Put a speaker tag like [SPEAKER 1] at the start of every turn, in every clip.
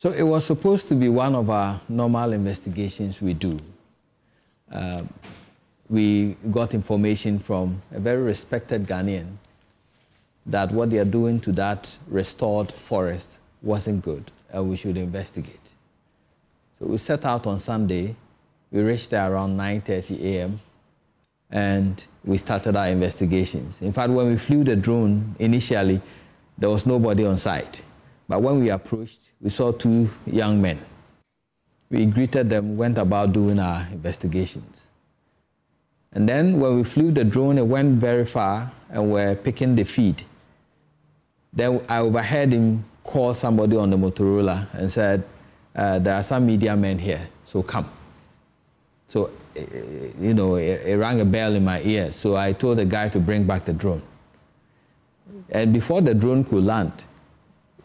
[SPEAKER 1] So it was supposed to be one of our normal investigations we do. We got information from a very respected Ghanaian that what they are doing to that restored forest wasn't good and we should investigate. So we set out on Sunday. We reached there around 9:30 a.m. and we started our investigations. In fact, when we flew the drone initially, there was nobody on site. But when we approached, we saw two young men. We greeted them, went about doing our investigations. And then when we flew the drone, it went very far and we're picking the feed. Then I overheard him call somebody on the Motorola and said, there are some media men here, so come. So, you know, it rang a bell in my ear. So I told the guy to bring back the drone. And before the drone could land,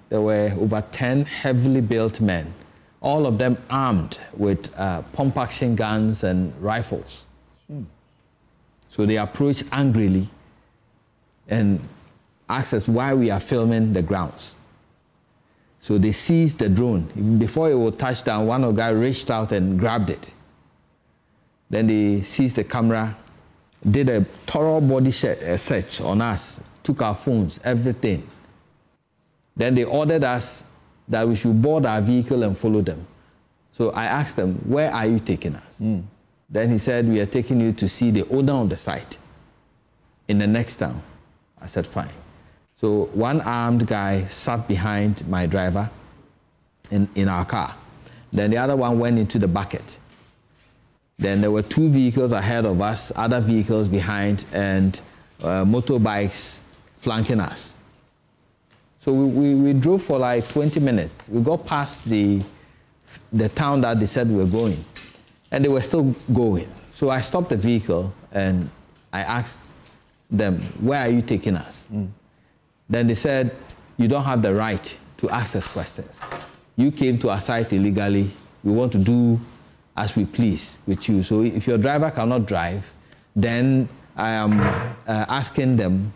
[SPEAKER 1] there were over 10 heavily built men, all of them armed with pump-action guns and rifles. So they approached angrily and asked us why we are filming the grounds. So they seized the drone. Even before it would touch down, one of the guys reached out and grabbed it. Then they seized the camera, did a thorough body search on us, took our phones, everything. Then they ordered us that we should board our vehicle and follow them. So I asked them, where are you taking us? Then he said, we are taking you to see the owner of the site in the next town. I said, fine. So one armed guy sat behind my driver in our car. Then the other one went into the bucket. Then there were two vehicles ahead of us, other vehicles behind, and motorbikes flanking us. So we drove for like 20 minutes. We got past the town that they said we were going, and they were still going. So I stopped the vehicle and I asked them, where are you taking us? Then they said, you don't have the right to ask us questions. You came to our site illegally. We want to do as we please with you. So if your driver cannot drive, then I am asking them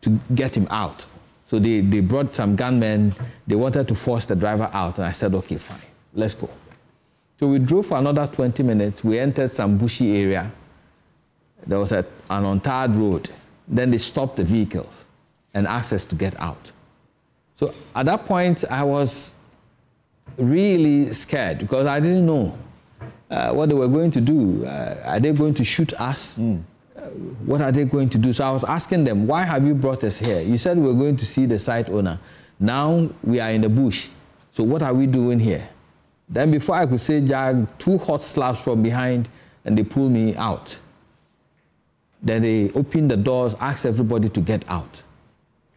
[SPEAKER 1] to get him out. So they brought some gunmen. They wanted to force the driver out. And I said, okay, fine, let's go. So we drove for another 20 minutes. We entered some bushy area. There was an untarred road. Then they stopped the vehicles and asked us to get out. So at that point, I was really scared because I didn't know what they were going to do. Are they going to shoot us? What are they going to do? So I was asking them, why have you brought us here? You said we were going to see the site owner. Now we are in the bush. So what are we doing here? Then before I could say, Jag, two hot slaps from behind and they pulled me out. Then they opened the doors, asked everybody to get out.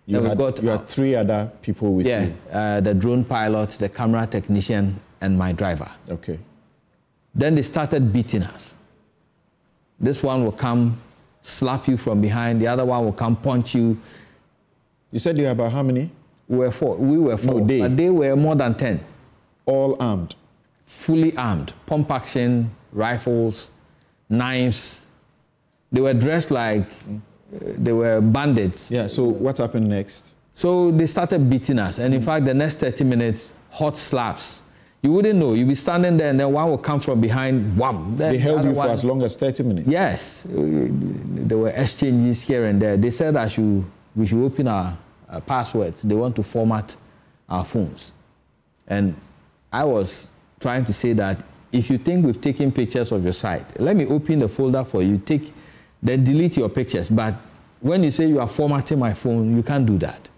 [SPEAKER 2] You had three other people with you?
[SPEAKER 1] Yeah, the drone pilot, the camera technician, and my driver.
[SPEAKER 2] Okay.
[SPEAKER 1] Then they started beating us. This one will come, slap you from behind. The other one will come, punch you.
[SPEAKER 2] You said you were about how many?
[SPEAKER 1] We were four. No, but they were more than 10.
[SPEAKER 2] All armed?
[SPEAKER 1] Fully armed. Pump action, rifles, knives. They were dressed like they were bandits.
[SPEAKER 2] Yeah, so what happened next?
[SPEAKER 1] So they started beating us. And in fact, the next 30 minutes, hot slaps. You wouldn't know. You'd be standing there and then one would come from behind, wham.
[SPEAKER 2] They held you for as long as 30 minutes?
[SPEAKER 1] Yes. There were exchanges here and there. They said we should open our passwords. They want to format our phones. And I was trying to say that if you think we've taken pictures of your site, let me open the folder for you, then delete your pictures. But when you say you are formatting my phone, you can't do that.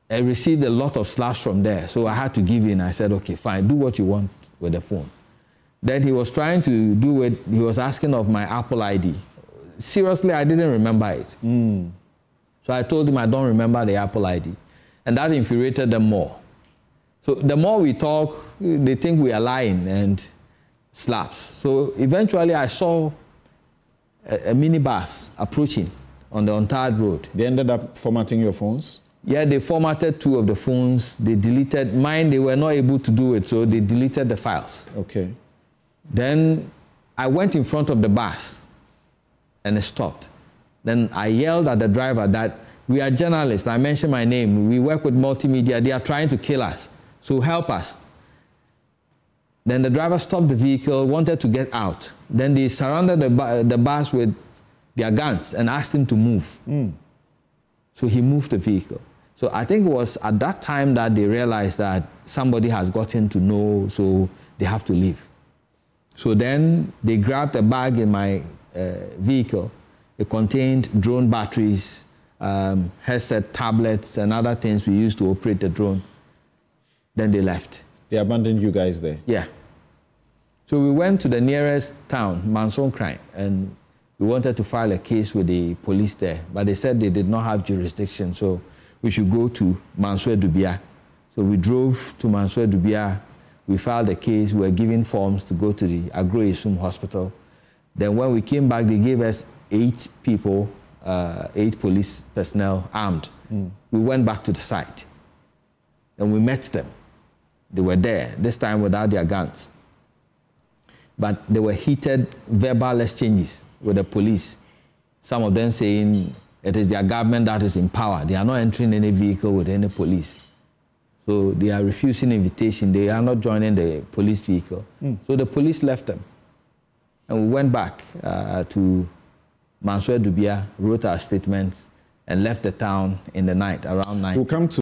[SPEAKER 1] I received a lot of slaps from there, so I had to give in. I said, okay, fine, do what you want with the phone. Then he was trying to do it. He was asking of my Apple ID. Seriously, I didn't remember it. So I told him I don't remember the Apple ID. And that infuriated them more. So the more we talk, they think we are lying and slaps. So eventually I saw a minibus approaching on the untarred road.
[SPEAKER 2] They ended up formatting your phones?
[SPEAKER 1] Yeah, they formatted two of the phones. They deleted mine. They were not able to do it, so they deleted the files.
[SPEAKER 2] Okay.
[SPEAKER 1] Then I went in front of the bus and it stopped. Then I yelled at the driver that we are journalists. I mentioned my name. We work with multimedia. They are trying to kill us. So help us. Then the driver stopped the vehicle, wanted to get out. Then they surrounded the bus with their guns and asked him to move. So he moved the vehicle. So I think it was at that time that they realized that somebody has gotten to know, so they have to leave. So then they grabbed a bag in my vehicle. It contained drone batteries, headset, tablets, and other things we used to operate the drone. Then they left.
[SPEAKER 2] They abandoned you guys there?
[SPEAKER 1] Yeah. So we went to the nearest town, Mansonkran, and we wanted to file a case with the police there, but they said they did not have jurisdiction, so we should go to Mansour Dubia. So we drove to Mansour Dubia, we filed a case, we were given forms to go to the Agro-Esum hospital. Then when we came back, they gave us 8 people, 8 police personnel armed. We went back to the site and we met them. They were there, this time without their guns. But there were heated verbal exchanges with the police. Some of them saying it is their government that is in power. They are not entering any vehicle with any police. So they are refusing invitation. They are not joining the police vehicle. So the police left them. And we went back to Mansour Dubia, wrote our statements, and left the town in the night, around 9.
[SPEAKER 2] We'll come to